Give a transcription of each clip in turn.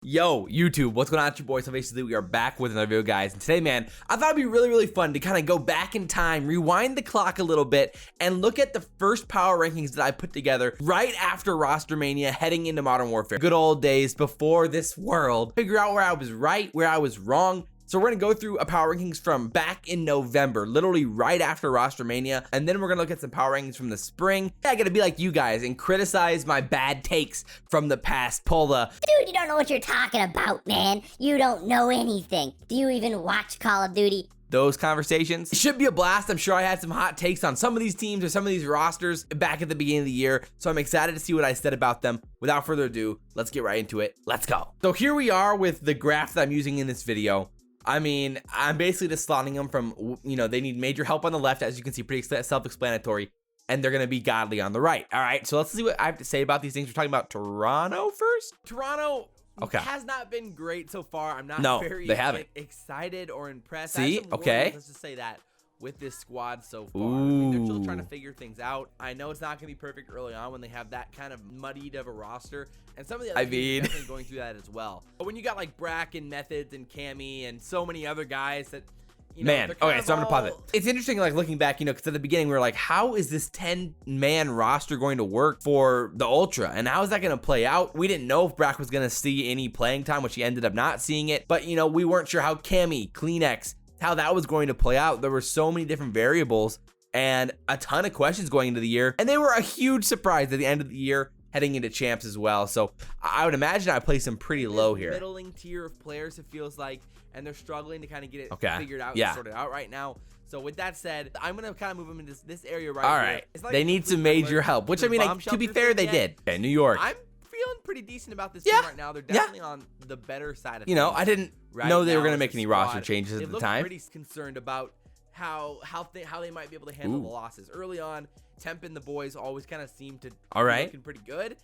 Yo, YouTube, what's going on? It's your boy. So basically, we are back with another video, guys. And today, man, I thought it'd be really fun to kind of go back in time, rewind the clock a little bit, and look at the first power rankings that I put together right after Rostermania, heading into Modern Warfare. Good old days before this world. Figure out where I was right, where I was wrong. So we're going to go through a power rankings from back in November, literally right after Rostermania, and then we're going to look at some power rankings from the spring. I got to be like you guys and criticize my bad takes from the past. Pull the, dude, you don't know what you're talking about, man. You don't know anything. Do you even watch Call of Duty? Those conversations. It should be a blast. I'm sure I had some hot takes on some of these teams or some of these rosters back at the beginning of the year, so I'm excited to see what I said about them. Without further ado, let's get right into it. Let's go. So here we are with the graph that I'm using in this video. I mean, I'm basically just slotting them from, you know, they need major help on the left, as you can see, pretty self-explanatory, and they're going to be godly on the right. All right, so let's see what I have to say about these things. We're talking about Toronto first. Toronto has not been great so far. I'm not very excited or impressed. See, okay. Let's just say that with this squad so far. I mean, they're still trying to figure things out. I know it's not going to be perfect early on when they have that kind of muddied of a roster. And some of the other teams are definitely going through that as well. But when you got like Brack and Methods and Cammy and so many other guys that, you know, okay, so I'm gonna pause it. It's interesting, like looking back, you know, because at the beginning we were like, how is this 10-man roster going to work for the Ultra? And how is that going to play out? We didn't know if Brack was going to see any playing time, which he ended up not seeing it. But, you know, we weren't sure how Cammy, Kleenex, how that was going to play out. There were so many different variables and a ton of questions going into the year. And they were a huge surprise at the end of the year, heading into champs as well. So I would imagine I place them pretty low here. Middling tier of players, it feels like, and they're struggling to kind of get it figured out and sorted out right now. So with that said, I'm going to kind of move them into this area right here. All right. They need some major help, which I mean, to be fair, they did. Okay, New York. I'm feeling pretty decent about this team right now. They're definitely on the better side of things. You know, I didn't know they were going to make any roster changes at the time. Pretty concerned about how they might be able to handle the losses early on. Temp and the boys always kind of seem to be looking pretty good,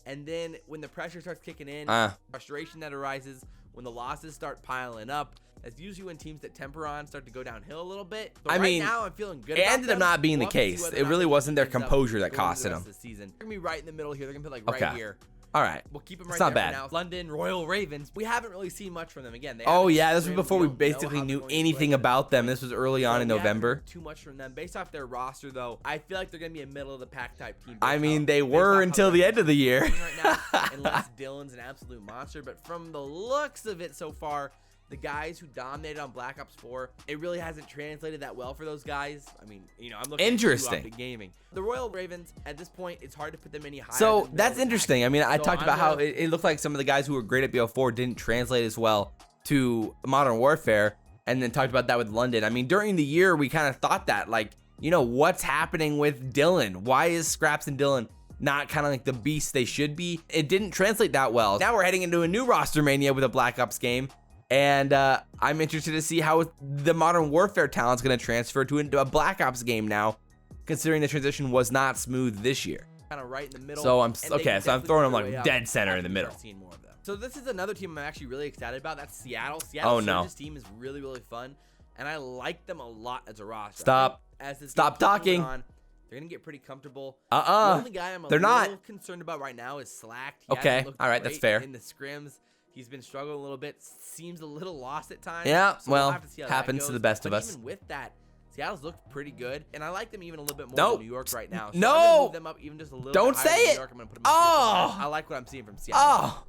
and then when the pressure starts kicking in, frustration that arises when the losses start piling up, that's usually when teams that temper on start to go downhill a little bit. So I mean, now I'm feeling good. It ended up not being the case. It really wasn't their composure that costed them. They're gonna be right in the middle here. They're gonna be like right here. All right, we'll keep them right it's not there bad. for now. London Royal Ravens. We haven't really seen much from them. Again, this was before we basically knew anything about them. This was early on in November. Too much from them based off their roster, though. I feel like they're gonna be a middle of the pack type team. I mean, they were until the end of the year. Right now, unless Dylan's an absolute monster, but from the looks of it so far, the guys who dominated on Black Ops 4, it really hasn't translated that well for those guys. I mean, you know, I'm looking at OpTic Gaming. The Royal Ravens, at this point, it's hard to put them any higher. So that's interesting. I mean, I talked about how it looked like some of the guys who were great at BO4 didn't translate as well to Modern Warfare, and then talked about that with London. I mean, during the year, we kind of thought that, like, you know, what's happening with Dylan? Why is Skrapz and Dylan not kind of like the beasts they should be? It didn't translate that well. Now we're heading into a new Rostermania with a Black Ops game. And I'm interested to see how the Modern Warfare talent's going to transfer into a Black Ops game now, considering the transition was not smooth this year. Kind of right in the middle. So I'm throwing them like dead center in the middle. More of them. So this is another team I'm actually really excited about. That's Seattle. Seattle's team is really fun, and I like them a lot as a roster. Stop talking. They're gonna get pretty comfortable. The only guy I'm a little concerned about right now is Slacked. Okay, all right, that's fair. In the scrims, he's been struggling a little bit. Seems a little lost at times. Yeah, so well, we'll have to see how happens to the best of us. Even with that, Seattle's looked pretty good, and I like them even a little bit more than New York right now. So I'm gonna move them up even just a little Don't bit say higher than it. New York. I'm gonna put them I like what I'm seeing from Seattle.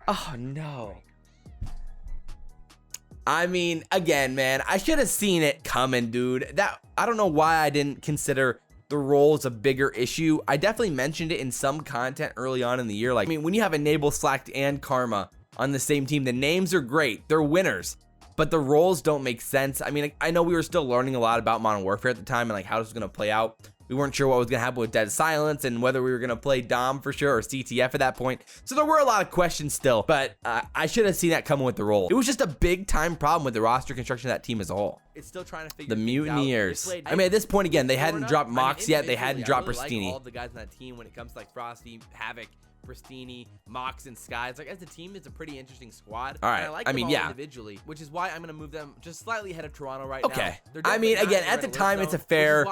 Oh no. I mean, again, man, I should have seen it coming, dude. I don't know why I didn't consider the roles a bigger issue. I definitely mentioned it in some content early on in the year. Like, I mean, when you have Enable, Slacked, and Karma on the same team, the names are great. They're winners, but the roles don't make sense. I mean, I know we were still learning a lot about Modern Warfare at the time and like how this was going to play out. We weren't sure what was going to happen with Dead Silence and whether we were going to play Dom for sure or CTF at that point. So there were a lot of questions still, but I should have seen that coming with the role. It was just a big time problem with the roster construction of that team as a whole. It's still trying to figure the Mutineers. I mean, at this point, again, they hadn't dropped Mox yet. They hadn't dropped Pristini. All of the guys on that team when it comes to like Frosty, Havoc, Pristini, Mox, and Skies. Like, as a team, it's a pretty interesting squad. All right. And I like them all individually, which is why I'm going to move them just slightly ahead of Toronto right now. Okay. I mean, again, at the time, it's a fair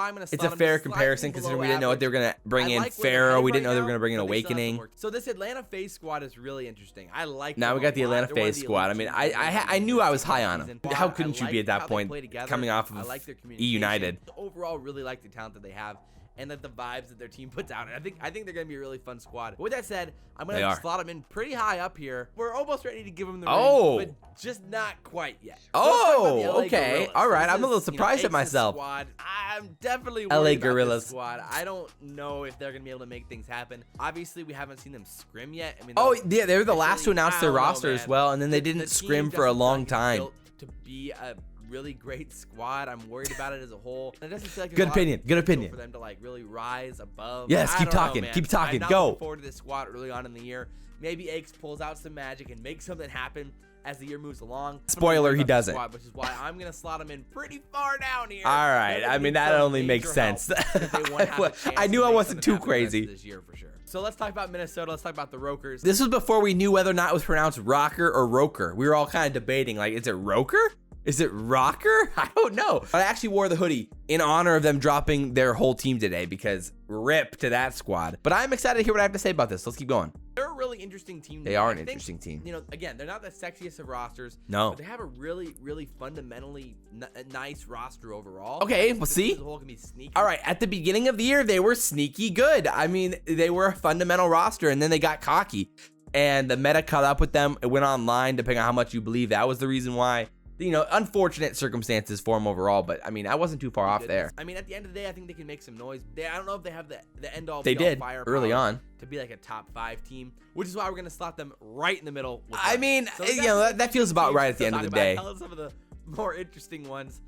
comparison considering we didn't know what they were going to bring in. Pharaoh, we didn't know they were going to bring in Awakening. So this Atlanta FaZe squad is really interesting. I like. Now we got the Atlanta FaZe squad. I mean, I knew I was high on them. How couldn't you be at that point, coming off of E United? Overall, really like the talent that they have and the vibes that their team puts out. And I think they're gonna be a really fun squad. But with that said, I'm gonna slot them in pretty high up here. We're almost ready to give them the ring, but just not quite yet. So okay, all right. I'm a little surprised at myself. Squad. I'm definitely LA worried about Guerillas this squad. I don't know if they're gonna be able to make things happen. Obviously, we haven't seen them scrim yet. I mean, yeah, they were the last to announce their roster as well, and then they didn't scrim for a long time. To be a really great squad. I'm worried about it as a whole. And it doesn't feel like good opinion for them to like really rise above. Yes, keep talking, go. Looking forward to this squad early on in the year. Maybe Aches pulls out some magic and makes something happen as the year moves along. Spoiler, he doesn't. Squad, which is why I'm gonna slot him in pretty far down here. All right, I mean that only makes sense. I knew I wasn't too crazy this year for sure. So let's talk about Minnesota. Let's talk about the Rokkrs. This was before we knew whether or not it was pronounced Rokkr or Rokkr. We were all kind of debating, like, is it Rokkr? Is it Rokkr? I don't know. I actually wore the hoodie in honor of them dropping their whole team today because rip to that squad. But I'm excited to hear what I have to say about this. Let's keep going. They're a really interesting team. They are an interesting team. You know, again, they're not the sexiest of rosters. No. But they have a really, really fundamentally nice roster overall. Okay, we'll see. All right, at the beginning of the year, they were sneaky good. I mean, they were a fundamental roster, and then they got cocky. And the meta caught up with them. It went online, depending on how much you believe that was the reason why. You know, unfortunate circumstances for them overall, but I mean, I wasn't too far off there. I mean, at the end of the day, I think they can make some noise. I don't know if they have the end all. They did early on to be like a top 5 team, which is why we're gonna slot them right in the middle. I mean, so you know, that feels about right at the end of the day. Some of the more interesting ones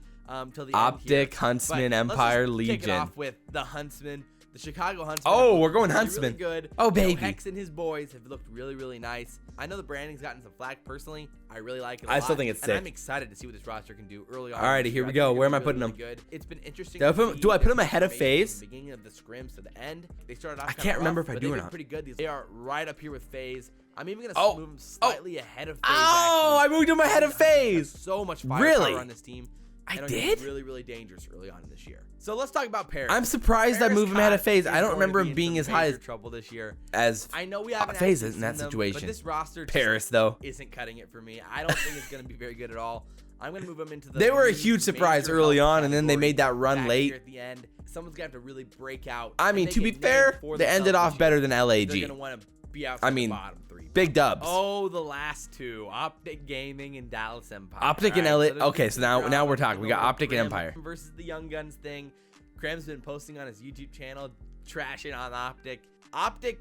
till the OpTic, Huntsmen, Empire, Legion. Kick it off with the Huntsmen. The Chicago Huntsmen. Oh, we're going Huntsmen. Really good. Oh, baby. Hex and his boys have looked really, really nice. I know the branding's gotten some flack. Personally, I really like it a lot. I still think it's sick. And I'm excited to see what this roster can do early on. All righty, here we go. Where am I putting them? Good. It's been interesting. Do I put them ahead of FaZe? From the beginning of the scrims to the end. They started off I can't remember if I do or not. Pretty good. They are right up here with FaZe. I'm even gonna move them slightly ahead of FaZe. Oh, I moved them ahead of FaZe. So much firepower on this team. I did? Really, really dangerous early on in this year. So let's talk about Paris. I'm surprised I moved him ahead of FaZe. I don't remember him being as high as trouble this year. As I know we haven't FaZe in that situation. But this roster Paris though isn't cutting it for me. I don't think it's gonna be very good at all. I'm gonna move them into the. They were a huge surprise early on, and then they made that run late. At the end, someone's gonna have to really break out. I mean, to be fair, they ended off better than LAG. They're gonna want to be out. I mean, the bottom 3. Big dubs. Oh, the last 2, OpTic Gaming and Dallas Empire. OpTic and LA. Okay, so now we're talking. We got OpTic and Empire versus the Young Guns thing. Cram's been posting on his YouTube channel, trashing on OpTic. OpTic,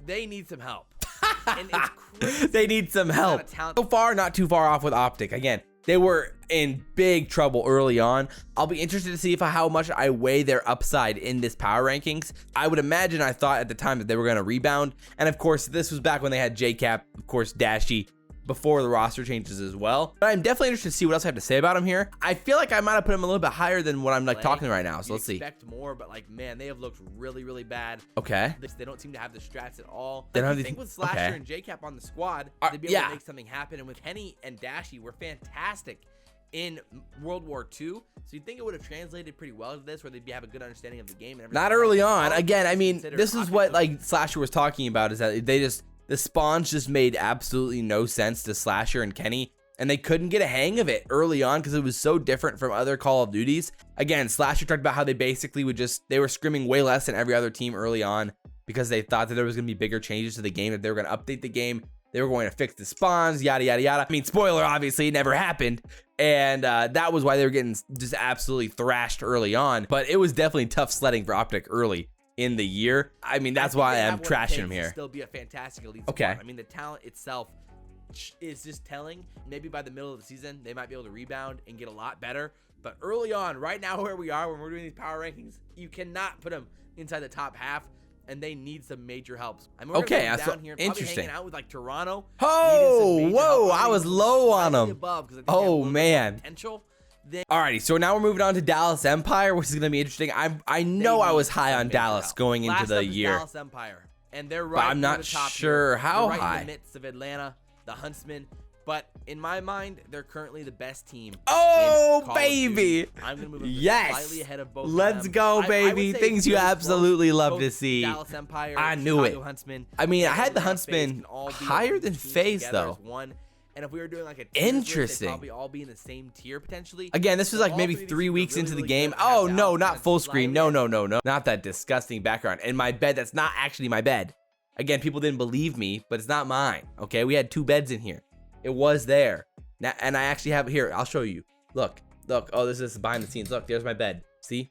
they need some help. And it's crazy. They need some help. So far, not too far off with OpTic. Again, they were in big trouble early on. I'll be interested to see how much I weigh their upside in this power rankings. I would imagine I thought at the time that they were going to rebound. And of course, this was back when they had JCap, of course, Dashy, before the roster changes as well. But I'm definitely interested to see what else I have to say about him here. I feel like I might have put him a little bit higher than what I'm like talking right now. So let's see. Expect more, but like, man, they have looked really, really bad. Okay. They don't seem to have the strats at all. They don't have I think with Slasher and JCap on the squad, they'd be able to make something happen. And with Kenny and Dashy, were fantastic in World War II. So you'd think it would have translated pretty well to this, where they'd have a good understanding of the game and everything. Not early on. Again, I mean, this is what like Slasher was talking about, is that the spawns just made absolutely no sense to Slasher and Kenny, and they couldn't get a hang of it early on because it was so different from other Call of Duties. Again, Slasher talked about how they basically they were scrimming way less than every other team early on because they thought that there was going to be bigger changes to the game, that they were going to update the game, they were going to fix the spawns, yada, yada, yada. I mean, spoiler, obviously, it never happened. And that was why they were getting just absolutely thrashed early on. But it was definitely tough sledding for OpTic early in the year. I mean, that's why I'm trashing him here. Still be a fantastic elite squad. I mean, the talent itself is just telling. Maybe by the middle of the season, they might be able to rebound and get a lot better. But early on, right now where we are, when we're doing these power rankings, you cannot put them inside the top half, and they need some major helps. I mean, we're gonna go down here and interesting. Hanging out with like Toronto. Oh, whoa! I was low on them. Oh man. Potential. Alrighty, so now we're moving on to Dallas Empire, which is going to be interesting. I know I was high on Dallas going into the year. Dallas Empire. and they're but right I'm near not the top sure here. how They're right high. in the midst of Atlanta, the Huntsmen. But in my mind, they're currently the best team. Oh, in Call of baby. Duty. I'm gonna move them Yes. slightly ahead of both Let's of them. go, I baby. would say Things it's you really absolutely close. love Both to see. Dallas Empire, I knew Chicago it. Huntsmen, I mean, I and had the Atlanta FaZe Huntsmen can all be higher elite than teams FaZe, together though. as one. And if we were doing like a Interesting. they'd probably all be in the same tier potentially. Again, this was So like all maybe three of these 3 teams are weeks really, into the really game. good and have Oh, no, Dallas not fans full slightly screen. No, ahead. no, no, no. Not that disgusting background. And my bed, that's not actually my bed. Again, people didn't believe me, but it's not mine. Okay, we had 2 beds in here. It was there. Now, and I actually have it here. I'll show you. Look. Oh, this is behind the scenes. Look, there's my bed. See?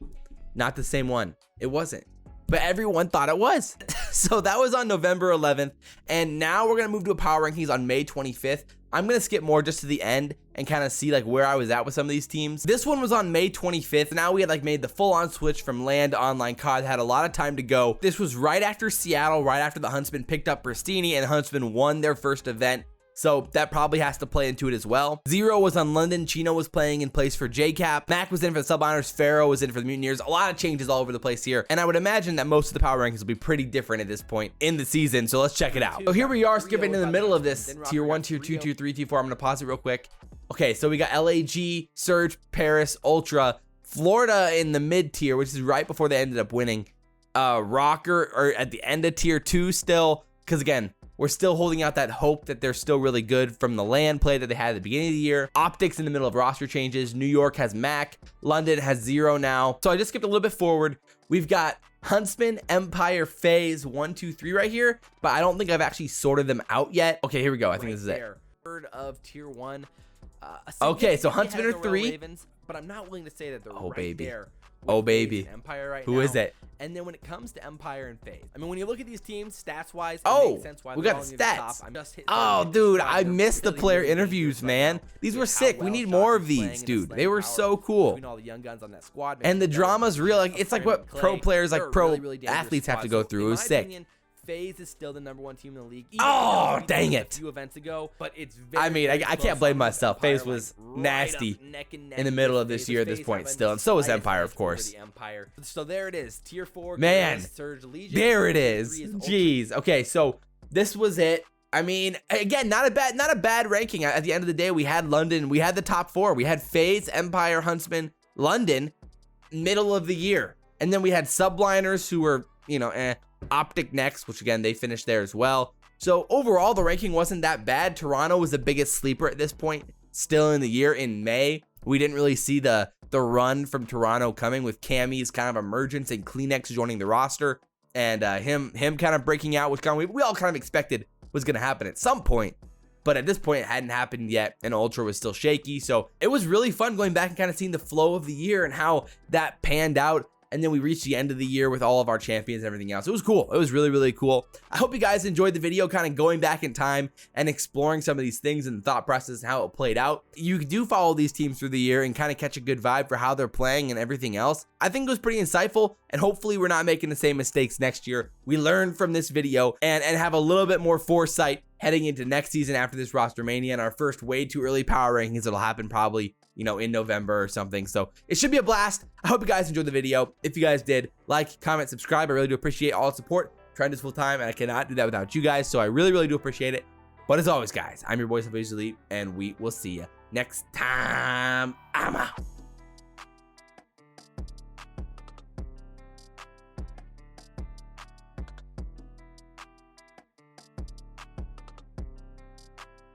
Not the same one. It wasn't. But everyone thought it was. So that was on November 11th. And now we're going to move to a power rankings on May 25th. I'm going to skip more just to the end and kind of see like where I was at with some of these teams. This one was on May 25th. Now we had like made the full on switch from LAN to online COD, had a lot of time to go. This was right after Seattle, right after the Huntsmen picked up Preseason and Huntsmen won their first event. So that probably has to play into it as well. Zero was on London. Chino was playing in place for JCap. Mac was in for the Subliners. Pharaoh was in for the Mutineers. A lot of changes all over the place here. And I would imagine that most of the power rankings will be pretty different at this point in the season. So let's check it out. So here we are, skipping in the middle of this. Tier 1, Tier 2, Tier 3, Tier 4. I'm going to pause it real quick. Okay, so we got LAG, Surge, Paris, Ultra, Florida in the mid tier, which is right before they ended up winning. Rokkr or at the end of Tier 2 still, because again, we're still holding out that hope that they're still really good from the LAN play that they had at the beginning of the year. OpTic's in the middle of roster changes. New York has Mac. London has Zero now. So I just skipped a little bit forward. We've got Huntsmen, Empire, FaZe, 1, 2, 3 right here, but I don't think I've actually sorted them out yet. Okay, here we go. I think this is it. Third of Tier 1. Okay, so Huntsmen are 3. Ravens, but I'm not willing to say that they're Oh, right baby. there. Oh, with baby. FaZe and Empire right Who now. is it? And then when it comes to Empire and FaZe, I mean, when you look at these teams stats-wise, Oh, it makes sense why we they're got all the near the top. stats. I'm just Oh, dude, I missed the player interviews, man. These were sick. We need more of these, dude. They were so cool. All the young guns on that squad, And the drama's real. Like, it's like what pro players, like pro athletes have to go through. It was sick. FaZe is still the #1 team in the league. Oh, dang it. A few events ago, but it's I mean, I can't blame myself. FaZe was nasty in the middle of this year at this point still, and so was Empire, of course. So there it is, Tier 4. Man, Surge, Legion, there it is. Tier 3 Ultra. Jeez. Okay, so this was it. I mean, again, not a bad ranking. At the end of the day, we had London. We had the top 4. We had FaZe, Empire, Huntsmen, London, middle of the year. And then we had Subliners who were, you know, OpTic next, which again, they finished there as well. So overall, the ranking wasn't that bad. Toronto was the biggest sleeper at this point, still in the year in May. We didn't really see the run from Toronto coming with Cammy's kind of emergence and Kleenex joining the roster and him kind of breaking out, which we all kind of expected was going to happen at some point. But at this point, it hadn't happened yet, and Ultra was still shaky. So it was really fun going back and kind of seeing the flow of the year and how that panned out. And then we reached the end of the year with all of our champions and everything else. It was cool. It was really, really cool. I hope you guys enjoyed the video, kind of going back in time and exploring some of these things and the thought process and how it played out. You do follow these teams through the year and kind of catch a good vibe for how they're playing and everything else. I think it was pretty insightful, and hopefully we're not making the same mistakes next year. We learned from this video and have a little bit more foresight heading into next season after this Rostermania and our first way too early power rankings that'll happen probably, you know, in November or something. So it should be a blast. I hope you guys enjoyed the video. If you guys did, like, comment, subscribe. I really do appreciate all the support. I'm trying this full time, and I cannot do that without you guys. So I really, really do appreciate it. But as always, guys, I'm your boy, Abezy, and we will see you next time.